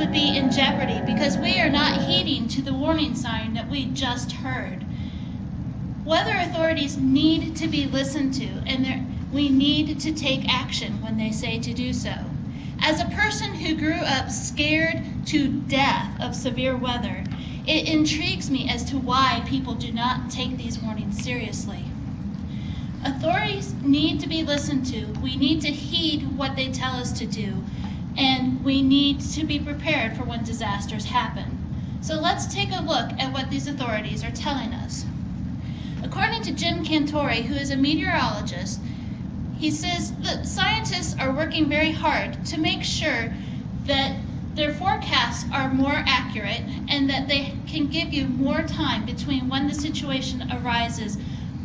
could be in jeopardy because we are not heeding to the warning sign that we just heard. Weather authorities need to be listened to, and we need to take action when they say to do so. As a person who grew up scared to death of severe weather, it intrigues me as to why people do not take these warnings seriously. Authorities need to be listened to. We need to heed what they tell us to do, and we need to be prepared for when disasters happen. So let's take a look at what these authorities are telling us. According to Jim Cantore, who is a meteorologist, he says that scientists are working very hard to make sure that their forecasts are more accurate and that they can give you more time between when the situation arises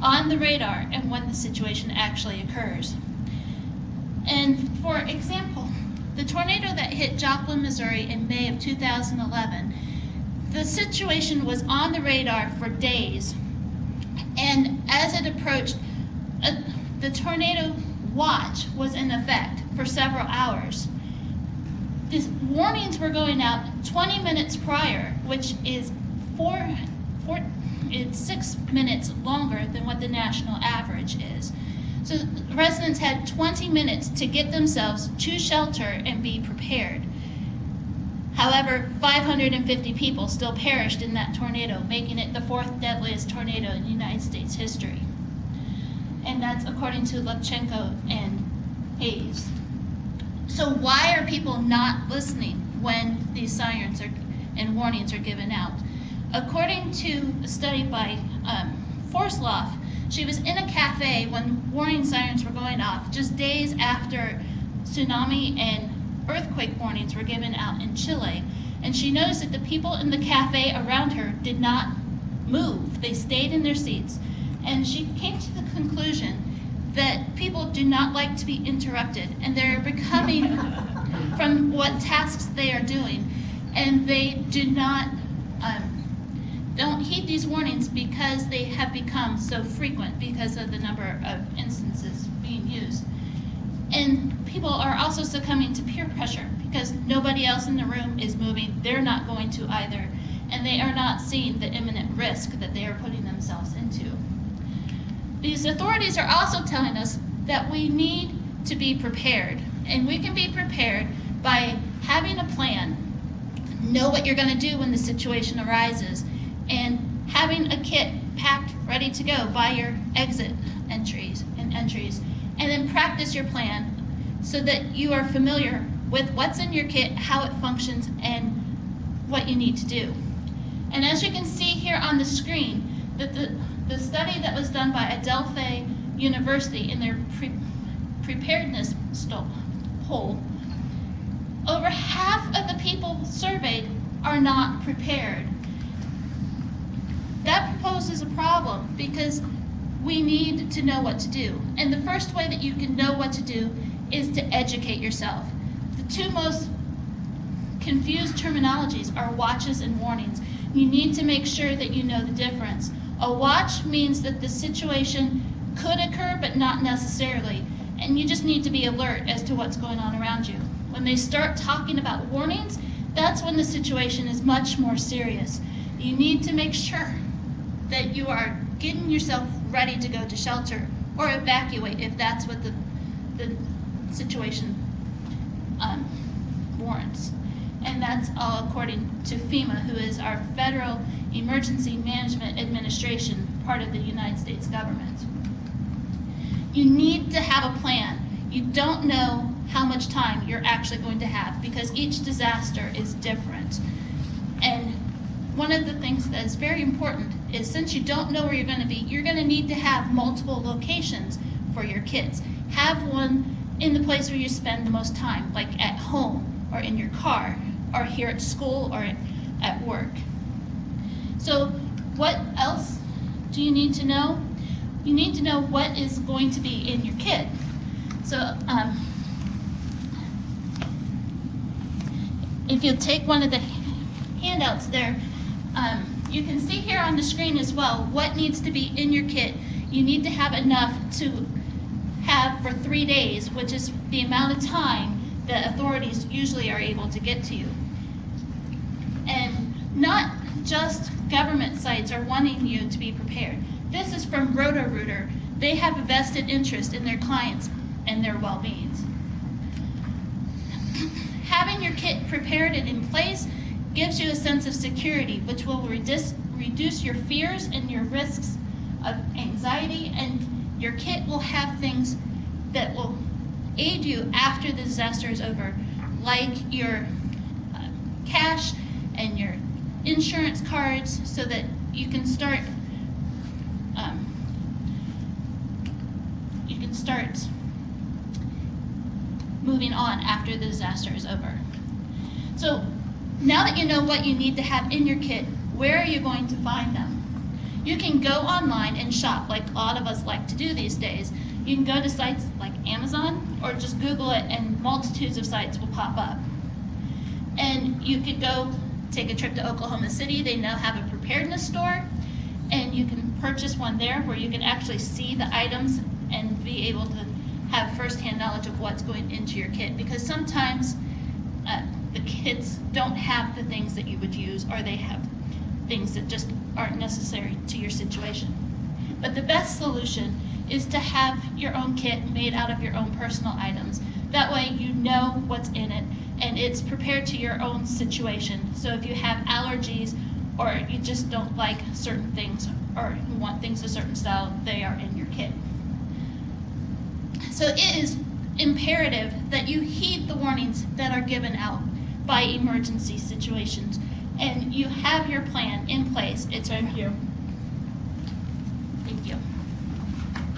on the radar and when the situation actually occurs. And for example, the tornado that hit Joplin, Missouri in May of 2011, the situation was on the radar for days. And as it approached, the tornado watch was in effect for several hours. These warnings were going out 20 minutes prior, which is 6 minutes longer than what the national average is. So residents had 20 minutes to get themselves to shelter and be prepared. However, 550 people still perished in that tornado, making it the 4th deadliest tornado in United States history. And that's according to Lubchenco and Hayes. So why are people not listening when these sirens and warnings are given out? According to a study by Forsloff, she was in a cafe when warning sirens were going off just days after tsunami and earthquake warnings were given out in Chile, and she noticed that the people in the cafe around her did not move. They stayed in their seats, and she came to the conclusion that people do not like to be interrupted, and they're becoming from what tasks they are doing, and they do not don't heed these warnings because they have become so frequent because of the number of instances being used. And people are also succumbing to peer pressure because nobody else in the room is moving. They're not going to either, and they are not seeing the imminent risk that they are putting themselves into. These authorities are also telling us that we need to be prepared, and we can be prepared by having a plan, know what you're going to do when the situation arises, and having a kit packed, ready to go by your exit entries, and then practice your plan so that you are familiar with what's in your kit, how it functions, and what you need to do. And as you can see here on the screen, that the study that was done by Adelphi University in their preparedness poll, over half of the people surveyed are not prepared. That poses a problem because we need to know what to do. And the first way that you can know what to do is to educate yourself. The two most confused terminologies are watches and warnings. You need to make sure that you know the difference. A watch means that the situation could occur, but not necessarily. And you just need to be alert as to what's going on around you. When they start talking about warnings, that's when the situation is much more serious. You need to make sure that you are getting yourself ready to go to shelter or evacuate if that's what the situation warrants. And that's all according to FEMA, who is our Federal Emergency Management Administration, part of the United States government. You need to have a plan. You don't know how much time you're actually going to have because each disaster is different. And one of the things that is very important is, since you don't know where you're going to be, you're going to need to have multiple locations for your kids. Have one in the place where you spend the most time, like at home or in your car or here at school or at work. So what else do you need to know? You need to know what is going to be in your kit. So if you take one of the handouts there, you can see here on the screen as well what needs to be in your kit. You need to have enough to have for 3 days, which is the amount of time that authorities usually are able to get to you. Not just government sites are wanting you to be prepared. This is from Roto-Rooter. They have a vested interest in their clients and their well-being. Having your kit prepared and in place gives you a sense of security, which will reduce your fears and your risks of anxiety, and your kit will have things that will aid you after the disaster is over, like your cash and your insurance cards, so that you can start moving on after the disaster is over. So now that you know what you need to have in your kit, where are you going to find them? You can go online and shop like a lot of us like to do these days. You can go to sites like Amazon, or just Google it and multitudes of sites will pop up. And you could go take a trip to Oklahoma City. They now have a preparedness store, and you can purchase one there where you can actually see the items and be able to have firsthand knowledge of what's going into your kit, because sometimes the kits don't have the things that you would use, or they have things that just aren't necessary to your situation. But the best solution is to have your own kit made out of your own personal items. That way you know what's in it, and it's prepared to your own situation. So if you have allergies, or you just don't like certain things, or you want things a certain style, they are in your kit. So it is imperative that you heed the warnings that are given out by emergency situations, and you have your plan in place. It's right here. Thank you.